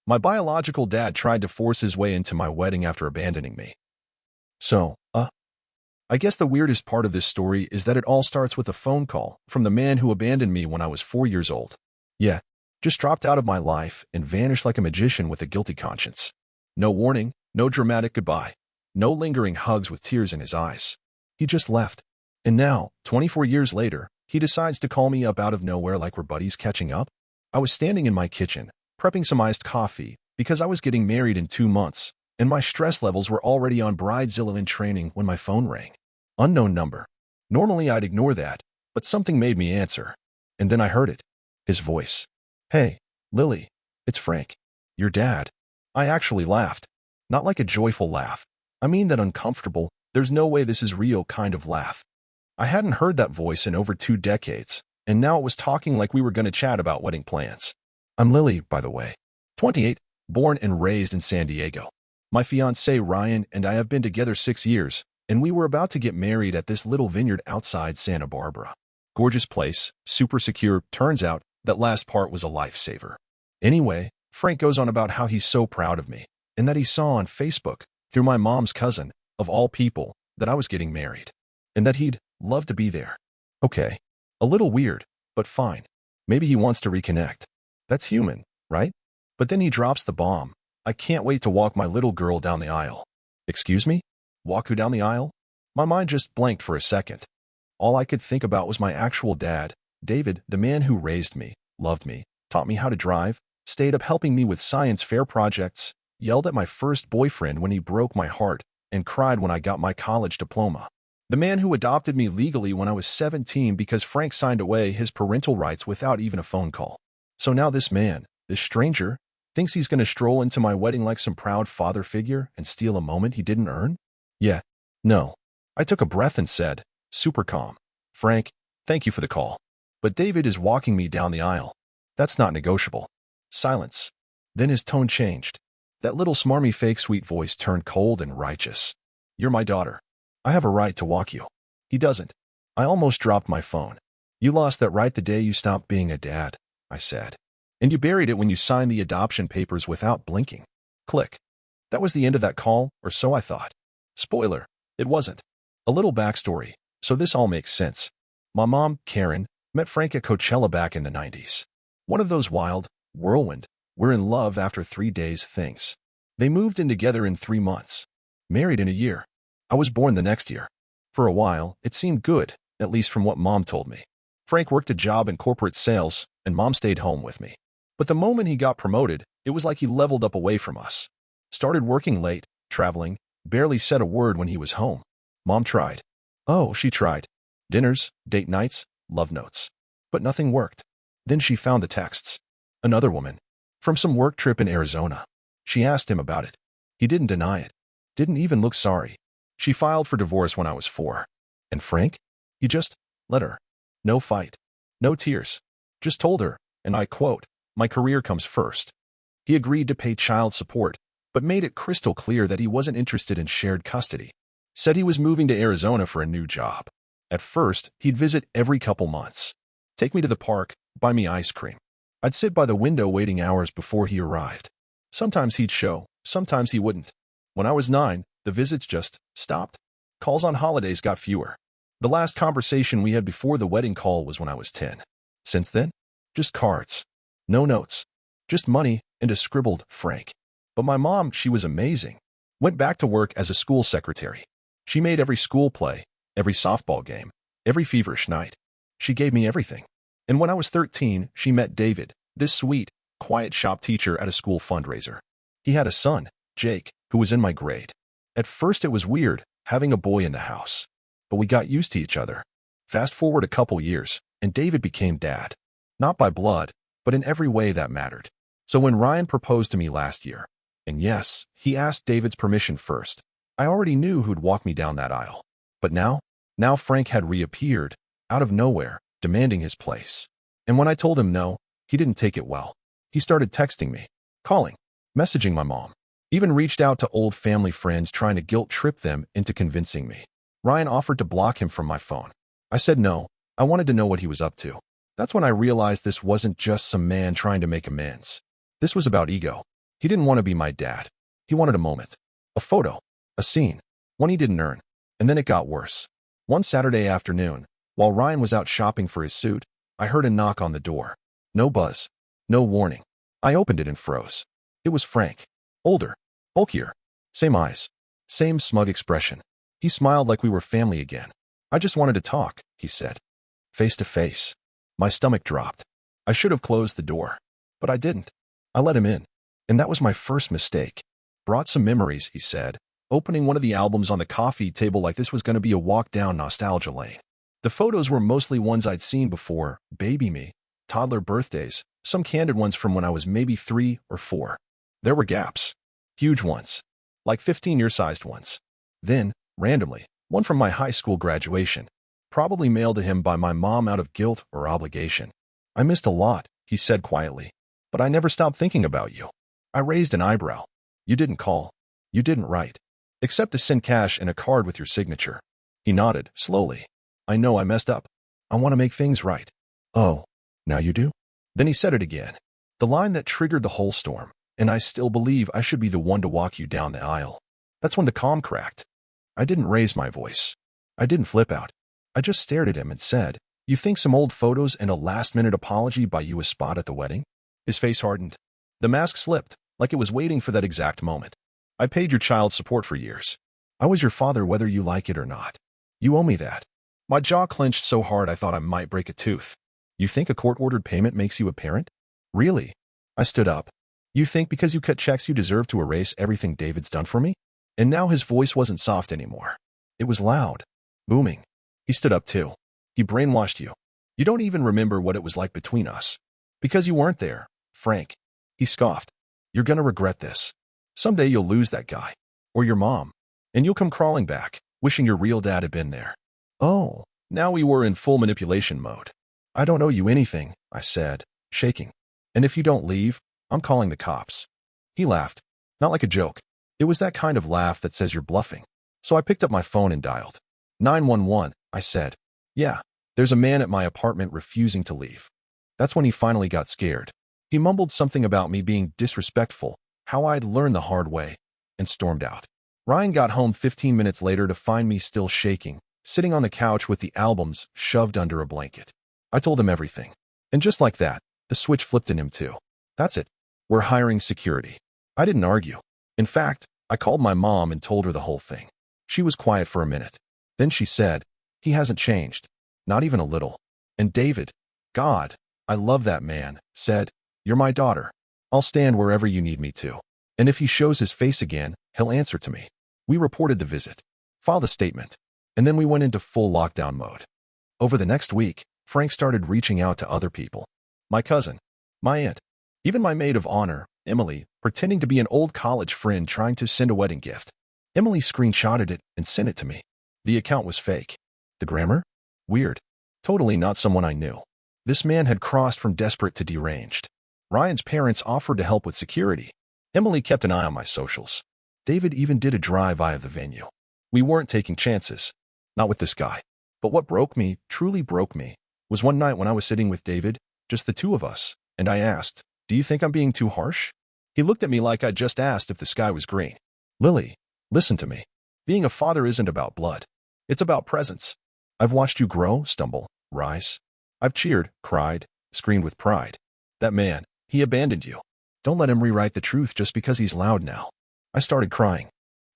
My biological dad tried to force his way into my wedding after abandoning me. So, I guess the weirdest part of this story is that it all starts with a phone call from the man who abandoned me when I was 4 years old. Yeah, just dropped out of my life and vanished like a magician with a guilty conscience. No warning, no dramatic goodbye, no lingering hugs with tears in his eyes. He just left. And now, 24 years later, he decides to call me up out of nowhere like we're buddies catching up. I was standing in my kitchen, prepping some iced coffee, because I was getting married in 2 months, and my stress levels were already on Bridezilla in training when my phone rang. Unknown number. Normally I'd ignore that, but something made me answer. And then I heard it. His voice. Hey, Lily, it's Frank. Your dad. I actually laughed. Not like a joyful laugh. I mean that uncomfortable, there's no way this is real kind of laugh. I hadn't heard that voice in over 2 decades, and now it was talking like we were going to chat about wedding plans. I'm Lily, by the way. 28, born and raised in San Diego. My fiancé Ryan and I have been together 6 years, and we were about to get married at this little vineyard outside Santa Barbara. Gorgeous place, super secure. Turns out that last part was a lifesaver. Anyway, Frank goes on about how he's so proud of me, and that he saw on Facebook, through my mom's cousin, of all people, that I was getting married, and that he'd love to be there. Okay, a little weird, but fine. Maybe he wants to reconnect. That's human, right? But then he drops the bomb. I can't wait to walk my little girl down the aisle. Excuse me? Walk who down the aisle? My mind just blanked for a second. All I could think about was my actual dad, David, the man who raised me, loved me, taught me how to drive, stayed up helping me with science fair projects, yelled at my first boyfriend when he broke my heart, and cried when I got my college diploma. The man who adopted me legally when I was 17 because Frank signed away his parental rights without even a phone call. So now this man, this stranger, thinks he's going to stroll into my wedding like some proud father figure and steal a moment he didn't earn? Yeah, no. I took a breath and said, super calm, Frank, thank you for the call. But David is walking me down the aisle. That's not negotiable. Silence. Then his tone changed. That little smarmy fake sweet voice turned cold and righteous. You're my daughter. I have a right to walk you. He doesn't. I almost dropped my phone. You lost that right the day you stopped being a dad, I said. And you buried it when you signed the adoption papers without blinking. Click. That was the end of that call, or so I thought. Spoiler, it wasn't. A little backstory, so this all makes sense. My mom, Karen, met Frank at Coachella back in the 90s. One of those wild, whirlwind, we're in love after 3 days things. They moved in together in 3 months. Married in a year. I was born the next year. For a while, it seemed good, at least from what Mom told me. Frank worked a job in corporate sales, and Mom stayed home with me. But the moment he got promoted, it was like he leveled up away from us. Started working late, traveling, barely said a word when he was home. Mom tried. Oh, she tried. Dinners, date nights, love notes. But nothing worked. Then she found the texts. Another woman. From some work trip in Arizona. She asked him about it. He didn't deny it. Didn't even look sorry. She filed for divorce when I was 4. And Frank? He just let her. No fight. No tears. Just told her, and I quote, my career comes first. He agreed to pay child support, but made it crystal clear that he wasn't interested in shared custody. Said he was moving to Arizona for a new job. At first, he'd visit every couple months. Take me to the park, buy me ice cream. I'd sit by the window waiting hours before he arrived. Sometimes he'd show, sometimes he wouldn't. When I was 9, the visits just stopped. Calls on holidays got fewer. The last conversation we had before the wedding call was when I was 10. Since then, just cards. No notes. Just money and a scribbled Frank. But my mom, she was amazing. Went back to work as a school secretary. She made every school play, every softball game, every feverish night. She gave me everything. And when I was 13, she met David, this sweet, quiet shop teacher at a school fundraiser. He had a son, Jake, who was in my grade. At first it was weird, having a boy in the house. But we got used to each other. Fast forward a couple years, and David became dad. Not by blood, but in every way that mattered. So when Ryan proposed to me last year, and yes, he asked David's permission first, I already knew who'd walk me down that aisle. But now Frank had reappeared, out of nowhere, demanding his place. And when I told him no, he didn't take it well. He started texting me, calling, messaging my mom, even reached out to old family friends trying to guilt trip them into convincing me. Ryan offered to block him from my phone. I said no, I wanted to know what he was up to. That's when I realized this wasn't just some man trying to make amends. This was about ego. He didn't want to be my dad. He wanted a moment, a photo, a scene, one he didn't earn. And then it got worse. One Saturday afternoon, while Ryan was out shopping for his suit, I heard a knock on the door. No buzz, no warning. I opened it and froze. It was Frank. Older, bulkier, same eyes, same smug expression. He smiled like we were family again. "I just wanted to talk," he said. Face to face. My stomach dropped. I should have closed the door, but I didn't. I let him in. And that was my first mistake. "Brought some memories," he said, opening one of the albums on the coffee table like this was going to be a walk down nostalgia lane. The photos were mostly ones I'd seen before: baby me, toddler birthdays, some candid ones from when I was maybe 3 or 4. There were gaps. Huge ones. Like 15-year-sized ones. Then, randomly, one from my high school graduation. Probably mailed to him by my mom out of guilt or obligation. "I missed a lot," he said quietly. "But I never stopped thinking about you." I raised an eyebrow. "You didn't call. You didn't write. Except to send cash and a card with your signature." He nodded, slowly. "I know I messed up. I want to make things right." "Oh, now you do?" Then he said it again. The line that triggered the whole storm. "And I still believe I should be the one to walk you down the aisle." That's when the calm cracked. I didn't raise my voice. I didn't flip out. I just stared at him and said, "You think some old photos and a last-minute apology buy you a spot at the wedding?" His face hardened. The mask slipped, like it was waiting for that exact moment. "I paid your child support for years. I was your father whether you like it or not. You owe me that." My jaw clenched so hard I thought I might break a tooth. "You think a court-ordered payment makes you a parent? Really?" I stood up. "You think because you cut checks you deserve to erase everything David's done for me?" And now his voice wasn't soft anymore. It was loud, booming. He stood up too. "He brainwashed you. You don't even remember what it was like between us. Because you weren't there, Frank." He scoffed. "You're gonna regret this. Someday you'll lose that guy. Or your mom. And you'll come crawling back, wishing your real dad had been there." Oh, now we were in full manipulation mode. "I don't owe you anything," I said, shaking. "And if you don't leave, I'm calling the cops." He laughed. Not like a joke. It was that kind of laugh that says you're bluffing. So I picked up my phone and dialed. 911, I said. "Yeah, there's a man at my apartment refusing to leave." That's when he finally got scared. He mumbled something about me being disrespectful, how I'd learned the hard way, and stormed out. Ryan got home 15 minutes later to find me still shaking, sitting on the couch with the albums shoved under a blanket. I told him everything. And just like that, the switch flipped in him too. "That's it. We're hiring security." I didn't argue. In fact, I called my mom and told her the whole thing. She was quiet for a minute. Then she said, "He hasn't changed. Not even a little. And David, God, I love that man, said, 'You're my daughter. I'll stand wherever you need me to. And if he shows his face again, he'll answer to me.'" We reported the visit, filed a statement, and then we went into full lockdown mode. Over the next week, Frank started reaching out to other people. My cousin, my aunt, even my maid of honor, Emily, pretending to be an old college friend trying to send a wedding gift. Emily screenshotted it and sent it to me. The account was fake. The grammar? Weird. Totally not someone I knew. This man had crossed from desperate to deranged. Ryan's parents offered to help with security. Emily kept an eye on my socials. David even did a drive via the venue. We weren't taking chances. Not with this guy. But what broke me, truly broke me, was one night when I was sitting with David, just the two of us, and I asked, "Do you think I'm being too harsh?" He looked at me like I'd just asked if the sky was green. "Lily, listen to me. Being a father isn't about blood. It's about presence. I've watched you grow, stumble, rise. I've cheered, cried, screamed with pride. That man, he abandoned you. Don't let him rewrite the truth just because he's loud now." I started crying.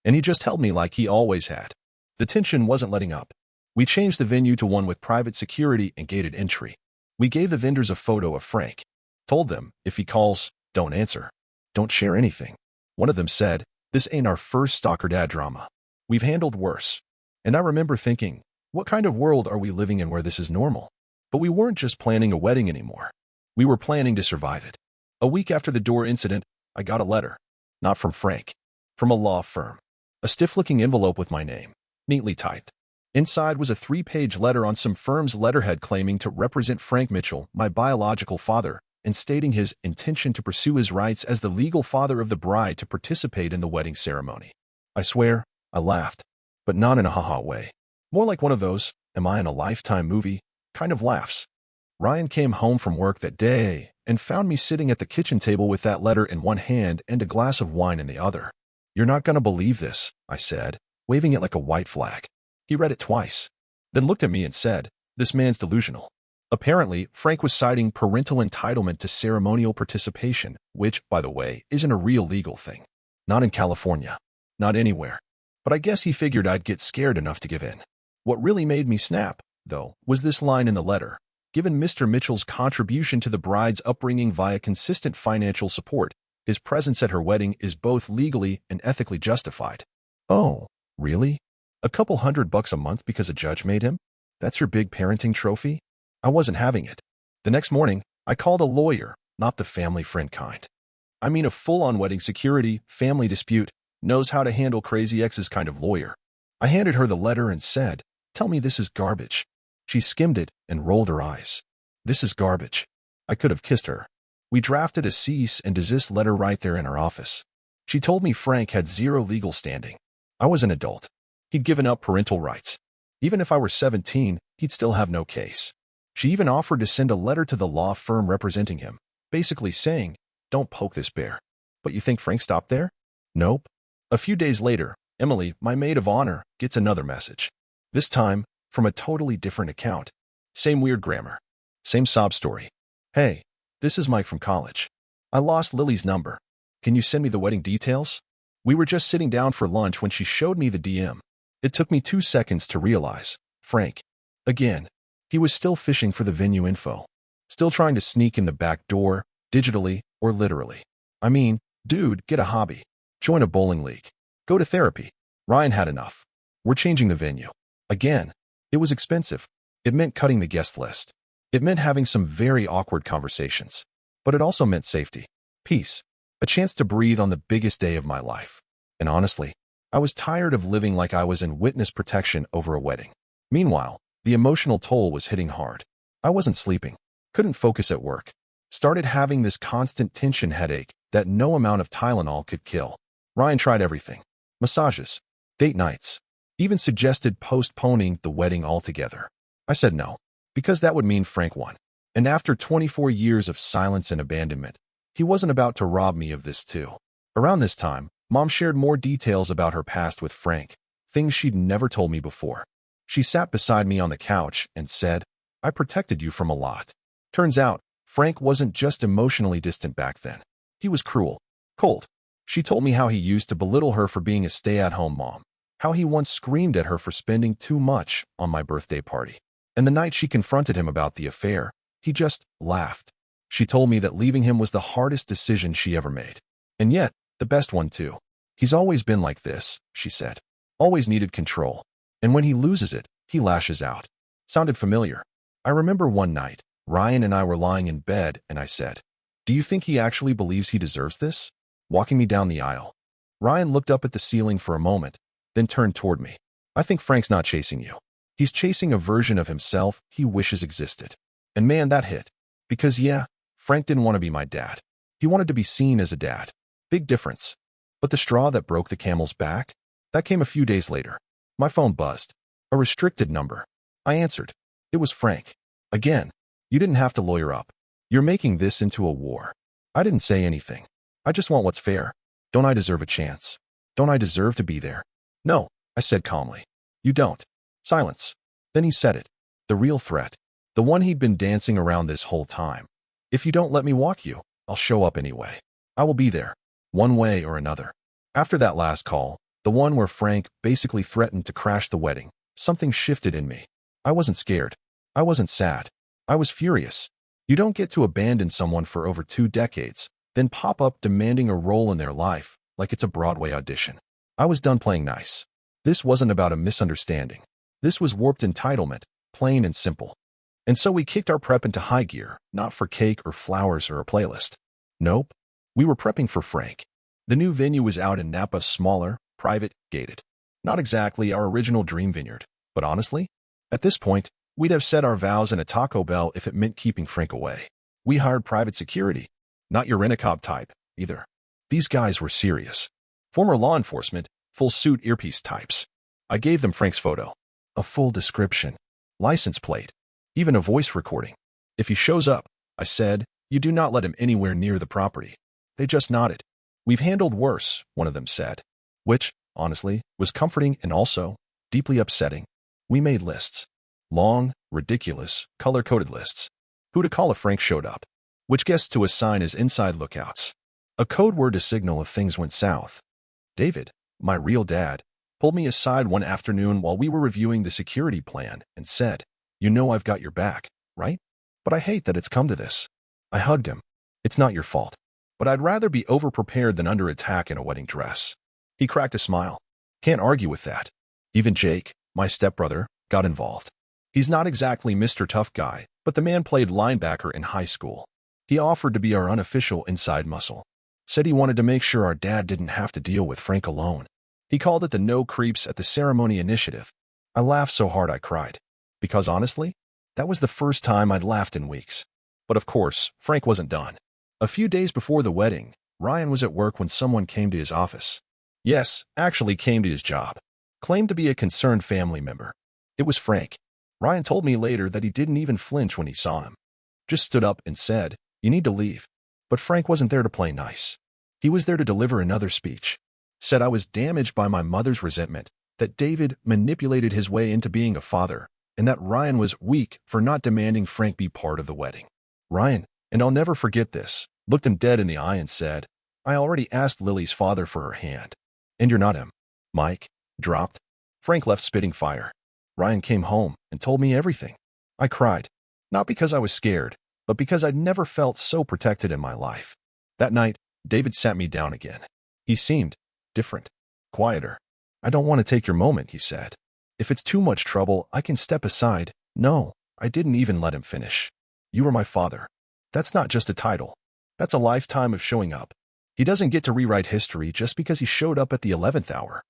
And he just held me like he always had. The tension wasn't letting up. We changed the venue to one with private security and gated entry. We gave the vendors a photo of Frank. Told them, if he calls, don't answer. Don't share anything. One of them said, "This ain't our first stalker dad drama. We've handled worse." And I remember thinking, what kind of world are we living in where this is normal? But we weren't just planning a wedding anymore. We were planning to survive it. A week after the door incident, I got a letter. Not from Frank. From a law firm. A stiff-looking envelope with my name, neatly typed. Inside was a 3-page letter on some firm's letterhead claiming to represent Frank Mitchell, my biological father, and stating his intention to pursue his rights as the legal father of the bride to participate in the wedding ceremony. I swear, I laughed, but not in a ha-ha way. More like one of those, am I in a Lifetime movie, kind of laughs. Ryan came home from work that day, and found me sitting at the kitchen table with that letter in one hand and a glass of wine in the other. "You're not gonna believe this," I said, waving it like a white flag. He read it twice, then looked at me and said, "This man's delusional." Apparently, Frank was citing parental entitlement to ceremonial participation, which, by the way, isn't a real legal thing. Not in California. Not anywhere. But I guess he figured I'd get scared enough to give in. What really made me snap, though, was this line in the letter. Given Mr. Mitchell's contribution to the bride's upbringing via consistent financial support, his presence at her wedding is both legally and ethically justified. Oh, really? A couple $100 a month because a judge made him? That's your big parenting trophy? I wasn't having it. The next morning, I called a lawyer, not the family friend kind. I mean a full-on wedding security, family dispute, knows how to handle crazy exes kind of lawyer. I handed her the letter and said, "Tell me this is garbage." She skimmed it and rolled her eyes. "This is garbage." I could have kissed her. We drafted a cease and desist letter right there in our office. She told me Frank had zero legal standing. I was an adult. He'd given up parental rights. Even if I were 17, he'd still have no case. She even offered to send a letter to the law firm representing him, basically saying, "Don't poke this bear." But you think Frank stopped there? Nope. A few days later, Emily, my maid of honor, gets another message. This time, from a totally different account. Same weird grammar. Same sob story. "Hey, this is Mike from college. I lost Lily's number. Can you send me the wedding details?" We were just sitting down for lunch when she showed me the DM. It took me 2 seconds to realize. Frank. Again. He was still fishing for the venue info. Still trying to sneak in the back door, digitally or literally. I mean, dude, get a hobby. Join a bowling league. Go to therapy. Ryan had enough. We're changing the venue. Again. It was expensive. It meant cutting the guest list. It meant having some very awkward conversations. But it also meant safety. Peace. A chance to breathe on the biggest day of my life. And honestly, I was tired of living like I was in witness protection over a wedding. Meanwhile, the emotional toll was hitting hard. I wasn't sleeping. Couldn't focus at work. Started having this constant tension headache that no amount of Tylenol could kill. Ryan tried everything. Massages. Date nights. Even suggested postponing the wedding altogether. I said no, because that would mean Frank won. And after 24 years of silence and abandonment, he wasn't about to rob me of this too. Around this time, Mom shared more details about her past with Frank, things she'd never told me before. She sat beside me on the couch and said, "I protected you from a lot." Turns out, Frank wasn't just emotionally distant back then. He was cruel, cold. She told me how he used to belittle her for being a stay-at-home mom, how he once screamed at her for spending too much on my birthday party. And the night she confronted him about the affair, he just laughed. She told me that leaving him was the hardest decision she ever made. And yet, the best one too. He's always been like this, she said. Always needed control. And when he loses it, he lashes out. Sounded familiar. I remember one night, Ryan and I were lying in bed, and I said, "Do you think he actually believes he deserves this?" Walking me down the aisle. Ryan looked up at the ceiling for a moment, then turned toward me. "I think Frank's not chasing you. He's chasing a version of himself he wishes existed." And man, that hit. Because yeah, Frank didn't want to be my dad. He wanted to be seen as a dad. Big difference. But the straw that broke the camel's back? That came a few days later. My phone buzzed. A restricted number. I answered. It was Frank. Again. "You didn't have to lawyer up. You're making this into a war." I didn't say anything. I just want what's fair. Don't I deserve a chance? Don't I deserve to be there? "No," I said calmly. "You don't." Silence. Then he said it. The real threat. The one he'd been dancing around this whole time. "If you don't let me walk you, I'll show up anyway. I will be there. One way or another." After that last call, the one where Frank basically threatened to crash the wedding, something shifted in me. I wasn't scared. I wasn't sad. I was furious. You don't get to abandon someone for over 2 decades, then pop up demanding a role in their life like it's a Broadway audition. I was done playing nice. This wasn't about a misunderstanding. This was warped entitlement, plain and simple. And so we kicked our prep into high gear, not for cake or flowers or a playlist. Nope. We were prepping for Frank. The new venue was out in Napa, smaller, private, gated. Not exactly our original dream vineyard, but honestly, at this point, we'd have said our vows in a Taco Bell if it meant keeping Frank away. We hired private security. Not your rent-a-cop type, either. These guys were serious. Former law enforcement, full-suit earpiece types. I gave them Frank's photo. A full description. License plate. Even a voice recording. "If he shows up," I said, You do not let him anywhere near the property. They just nodded. We've handled worse, one of them said. Which, honestly, was comforting and also deeply upsetting. We made lists. Long, ridiculous, color-coded lists. Who to call if Frank showed up. Which guests to assign as inside lookouts. A code word to signal if things went south. David, my real dad, pulled me aside one afternoon while we were reviewing the security plan and said, "You know I've got your back, right? But I hate that it's come to this." I hugged him. "It's not your fault. But I'd rather be over-prepared than under attack in a wedding dress." He cracked a smile. "Can't argue with that." Even Jake, my stepbrother, got involved. He's not exactly Mr. Tough Guy, but the man played linebacker in high school. He offered to be our unofficial inside muscle. Said he wanted to make sure our dad didn't have to deal with Frank alone. He called it the No Creeps at the Ceremony initiative. I laughed so hard I cried. Because honestly, that was the first time I'd laughed in weeks. But of course, Frank wasn't done. A few days before the wedding, Ryan was at work when someone came to his office. Yes, actually came to his job. Claimed to be a concerned family member. It was Frank. Ryan told me later that he didn't even flinch when he saw him. Just stood up and said, "You need to leave." But Frank wasn't there to play nice. He was there to deliver another speech. Said I was damaged by my mother's resentment, that David manipulated his way into being a father, and that Ryan was weak for not demanding Frank be part of the wedding. Ryan, and I'll never forget this, looked him dead in the eye and said, "I already asked Lily's father for her hand. And you're not him." Mike dropped. Frank left spitting fire. Ryan came home and told me everything. I cried, not because I was scared, but because I'd never felt so protected in my life. That night, David sat me down again. He seemed different, quieter. "I don't want to take your moment," he said. "If it's too much trouble, I can step aside." No, I didn't even let him finish. "You were my father. That's not just a title. That's a lifetime of showing up. He doesn't get to rewrite history just because he showed up at the 11th hour."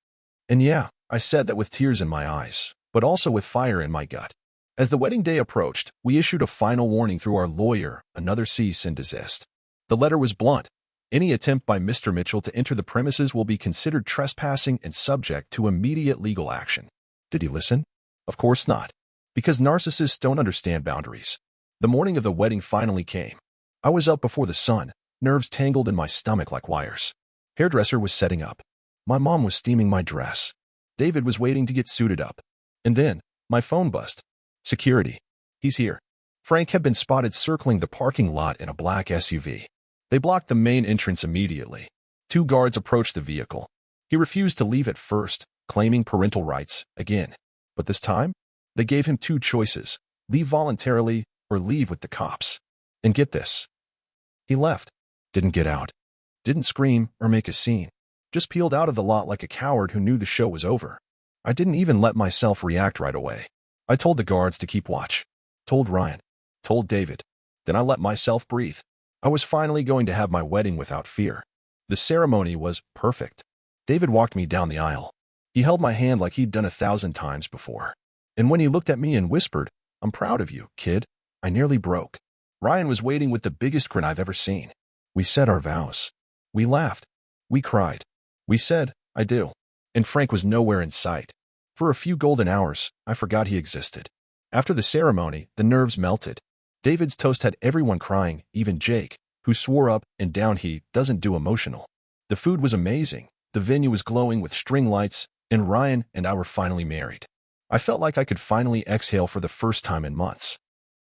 And yeah, I said that with tears in my eyes, but also with fire in my gut. As the wedding day approached, we issued a final warning through our lawyer, another cease and desist. The letter was blunt. Any attempt by Mr. Mitchell to enter the premises will be considered trespassing and subject to immediate legal action. Did he listen? Of course not. Because narcissists don't understand boundaries. The morning of the wedding finally came. I was up before the sun, nerves tangled in my stomach like wires. Hairdresser was setting up. My mom was steaming my dress. David was waiting to get suited up. And then, my phone buzzed. Security. "He's here." Frank had been spotted circling the parking lot in a black SUV. They blocked the main entrance immediately. 2 guards approached the vehicle. He refused to leave at first, claiming parental rights again. But this time, they gave him 2 choices: leave voluntarily or leave with the cops. And get this. He left. Didn't get out. Didn't scream or make a scene. Just peeled out of the lot like a coward who knew the show was over. I didn't even let myself react right away. I told the guards to keep watch. Told Ryan. Told David. Then I let myself breathe. I was finally going to have my wedding without fear. The ceremony was perfect. David walked me down the aisle. He held my hand like he'd done 1,000 times before. And when he looked at me and whispered, "I'm proud of you, kid," I nearly broke. Ryan was waiting with the biggest grin I've ever seen. We said our vows. We laughed. We cried. We said, "I do." And Frank was nowhere in sight. For a few golden hours, I forgot he existed. After the ceremony, the nerves melted. David's toast had everyone crying, even Jake, who swore up and down he doesn't do emotional. The food was amazing. The venue was glowing with string lights, and Ryan and I were finally married. I felt like I could finally exhale for the first time in months.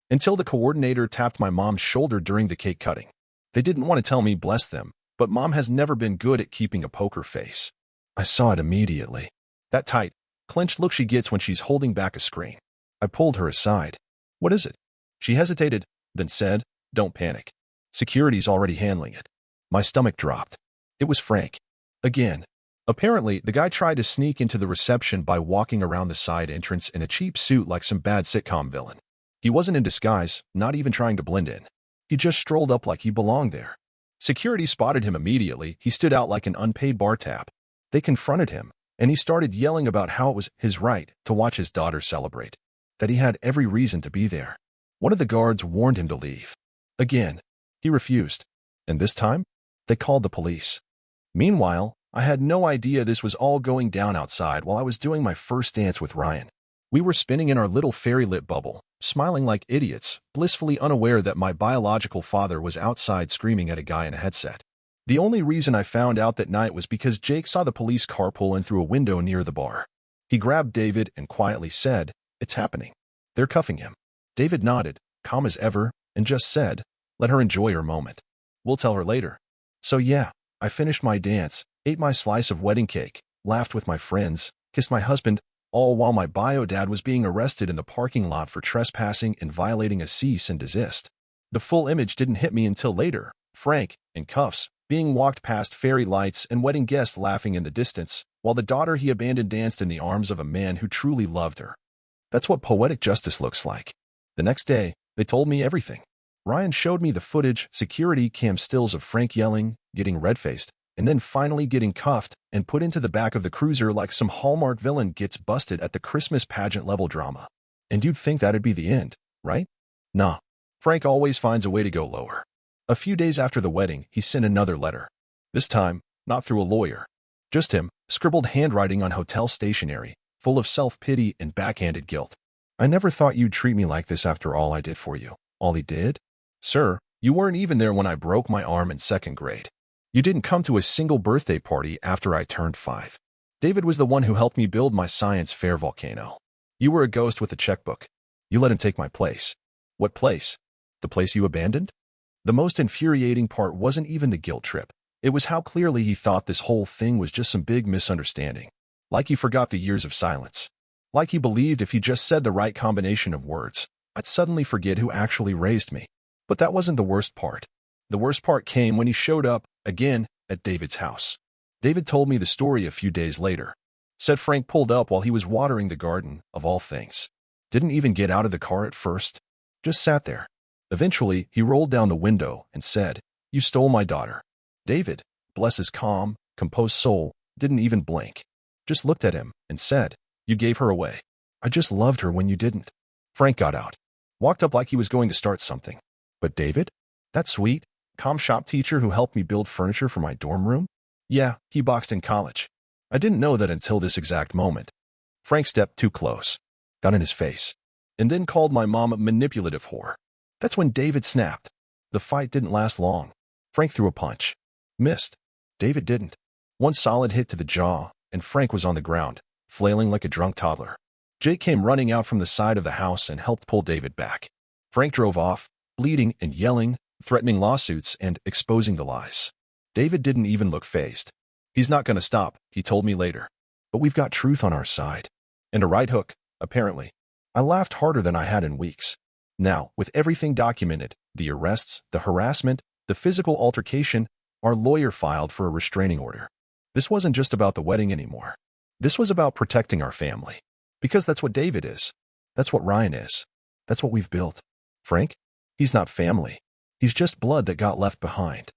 Until the coordinator tapped my mom's shoulder during the cake cutting. They didn't want to tell me, bless them, but Mom has never been good at keeping a poker face. I saw it immediately. That tight, clenched look she gets when she's holding back a screen. I pulled her aside. "What is it?" She hesitated, then said, "Don't panic. Security's already handling it." My stomach dropped. It was Frank. Again. Apparently, the guy tried to sneak into the reception by walking around the side entrance in a cheap suit like some bad sitcom villain. He wasn't in disguise, not even trying to blend in. He just strolled up like he belonged there. Security spotted him immediately. He stood out like an unpaid bar tab. They confronted him, and he started yelling about how it was his right to watch his daughter celebrate, that he had every reason to be there. One of the guards warned him to leave. Again, he refused. And this time, they called the police. Meanwhile, I had no idea this was all going down outside while I was doing my first dance with Ryan. We were spinning in our little fairy-lit bubble, smiling like idiots, blissfully unaware that my biological father was outside screaming at a guy in a headset. The only reason I found out that night was because Jake saw the police car pull in through a window near the bar. He grabbed David and quietly said, "It's happening. They're cuffing him." David nodded, calm as ever, and just said, "Let her enjoy her moment. We'll tell her later." So yeah, I finished my dance, ate my slice of wedding cake, laughed with my friends, kissed my husband, all while my bio dad was being arrested in the parking lot for trespassing and violating a cease and desist. The full image didn't hit me until later. Frank, in cuffs, being walked past fairy lights and wedding guests laughing in the distance, while the daughter he abandoned danced in the arms of a man who truly loved her. That's what poetic justice looks like. The next day, they told me everything. Ryan showed me the footage, security cam stills of Frank yelling, getting red-faced, and then finally getting cuffed and put into the back of the cruiser like some Hallmark villain gets busted at the Christmas pageant-level drama. And you'd think that'd be the end, right? Nah. Frank always finds a way to go lower. A few days after the wedding, he sent another letter. This time, not through a lawyer. Just him, scribbled handwriting on hotel stationery, full of self-pity and backhanded guilt. "I never thought you'd treat me like this after all I did for you." All he did? "Sir, you weren't even there when I broke my arm in 2nd grade. You didn't come to a single birthday party after I turned 5. David was the one who helped me build my science fair volcano. You were a ghost with a checkbook. You let him take my place." "What place? The place you abandoned?" The most infuriating part wasn't even the guilt trip. It was how clearly he thought this whole thing was just some big misunderstanding. Like he forgot the years of silence. Like he believed if he just said the right combination of words, I'd suddenly forget who actually raised me. But that wasn't the worst part. The worst part came when he showed up, again, at David's house. David told me the story a few days later. Said Frank pulled up while he was watering the garden, of all things. Didn't even get out of the car at first. Just sat there. Eventually, he rolled down the window and said, "You stole my daughter." David, bless his calm, composed soul, didn't even blink. Just looked at him and said, "You gave her away. I just loved her when you didn't." Frank got out. Walked up like he was going to start something. "But David? That sweet, calm shop teacher who helped me build furniture for my dorm room? Yeah, he boxed in college. I didn't know that until this exact moment." Frank stepped too close. Got in his face. And then called my mom a manipulative whore. That's when David snapped. The fight didn't last long. Frank threw a punch. Missed. David didn't. One solid hit to the jaw, and Frank was on the ground, flailing like a drunk toddler. Jake came running out from the side of the house and helped pull David back. Frank drove off, bleeding and yelling, threatening lawsuits and exposing the lies. David didn't even look fazed. "He's not going to stop," he told me later. "But we've got truth on our side. And a right hook, apparently." I laughed harder than I had in weeks. Now, with everything documented, the arrests, the harassment, the physical altercation, our lawyer filed for a restraining order. This wasn't just about the wedding anymore. This was about protecting our family. Because that's what David is. That's what Ryan is. That's what we've built. Frank? He's not family. He's just blood that got left behind.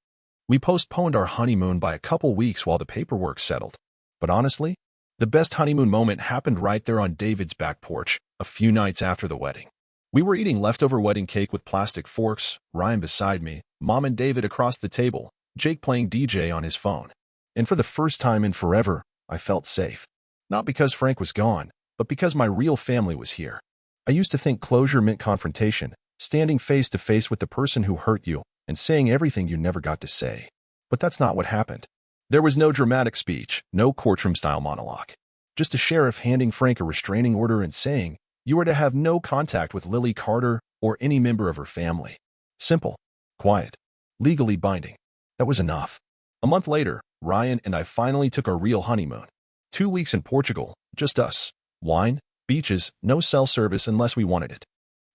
We postponed our honeymoon by a couple weeks while the paperwork settled. But honestly, the best honeymoon moment happened right there on David's back porch, a few nights after the wedding. We were eating leftover wedding cake with plastic forks, Ryan beside me, Mom and David across the table, Jake playing DJ on his phone. And for the first time in forever, I felt safe. Not because Frank was gone, but because my real family was here. I used to think closure meant confrontation, standing face to face with the person who hurt you and saying everything you never got to say. But that's not what happened. There was no dramatic speech, no courtroom-style monologue. Just a sheriff handing Frank a restraining order and saying, "You are to have no contact with Lily Carter or any member of her family." Simple, quiet, legally binding. That was enough. A month later, Ryan and I finally took our real honeymoon. 2 weeks in Portugal, just us. Wine, beaches, no cell service unless we wanted it.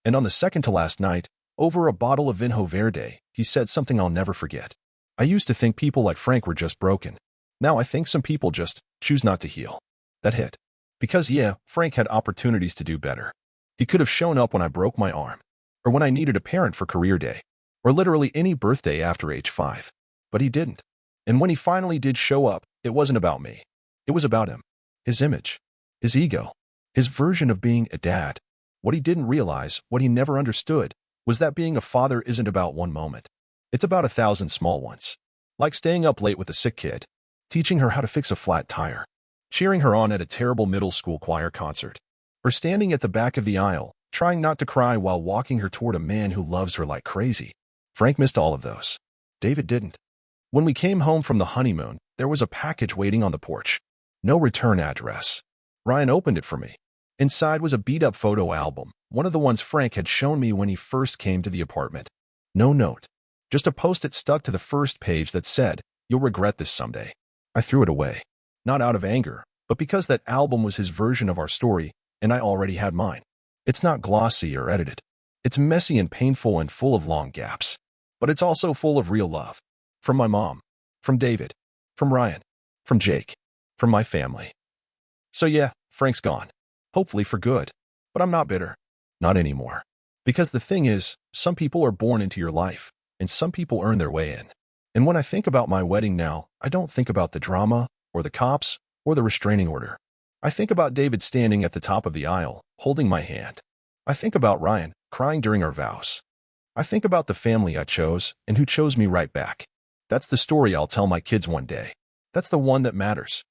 And on the second to last night, over a bottle of Vinho Verde, he said something I'll never forget. "I used to think people like Frank were just broken. Now I think some people just choose not to heal." That hit. Because yeah, Frank had opportunities to do better. He could have shown up when I broke my arm, or when I needed a parent for career day, or literally any birthday after age 5. But he didn't. And when he finally did show up, it wasn't about me. It was about him. His image. His ego. His version of being a dad. What he didn't realize, what he never understood, was that being a father isn't about one moment. It's about 1,000 small ones. Like staying up late with a sick kid, teaching her how to fix a flat tire, cheering her on at a terrible middle school choir concert, or standing at the back of the aisle, trying not to cry while walking her toward a man who loves her like crazy. Frank missed all of those. David didn't. When we came home from the honeymoon, there was a package waiting on the porch. No return address. Ryan opened it for me. Inside was a beat-up photo album, one of the ones Frank had shown me when he first came to the apartment. No note. Just a post-it stuck to the first page that said, "You'll regret this someday." I threw it away. Not out of anger, but because that album was his version of our story, and I already had mine. It's not glossy or edited. It's messy and painful and full of long gaps. But it's also full of real love. From my mom. From David. From Ryan. From Jake. From my family. So yeah, Frank's gone. Hopefully for good. But I'm not bitter. Not anymore. Because the thing is, some people are born into your life, and some people earn their way in. And when I think about my wedding now, I don't think about the drama, or the cops, or the restraining order. I think about David standing at the top of the aisle, holding my hand. I think about Ryan, crying during our vows. I think about the family I chose, and who chose me right back. That's the story I'll tell my kids one day. That's the one that matters.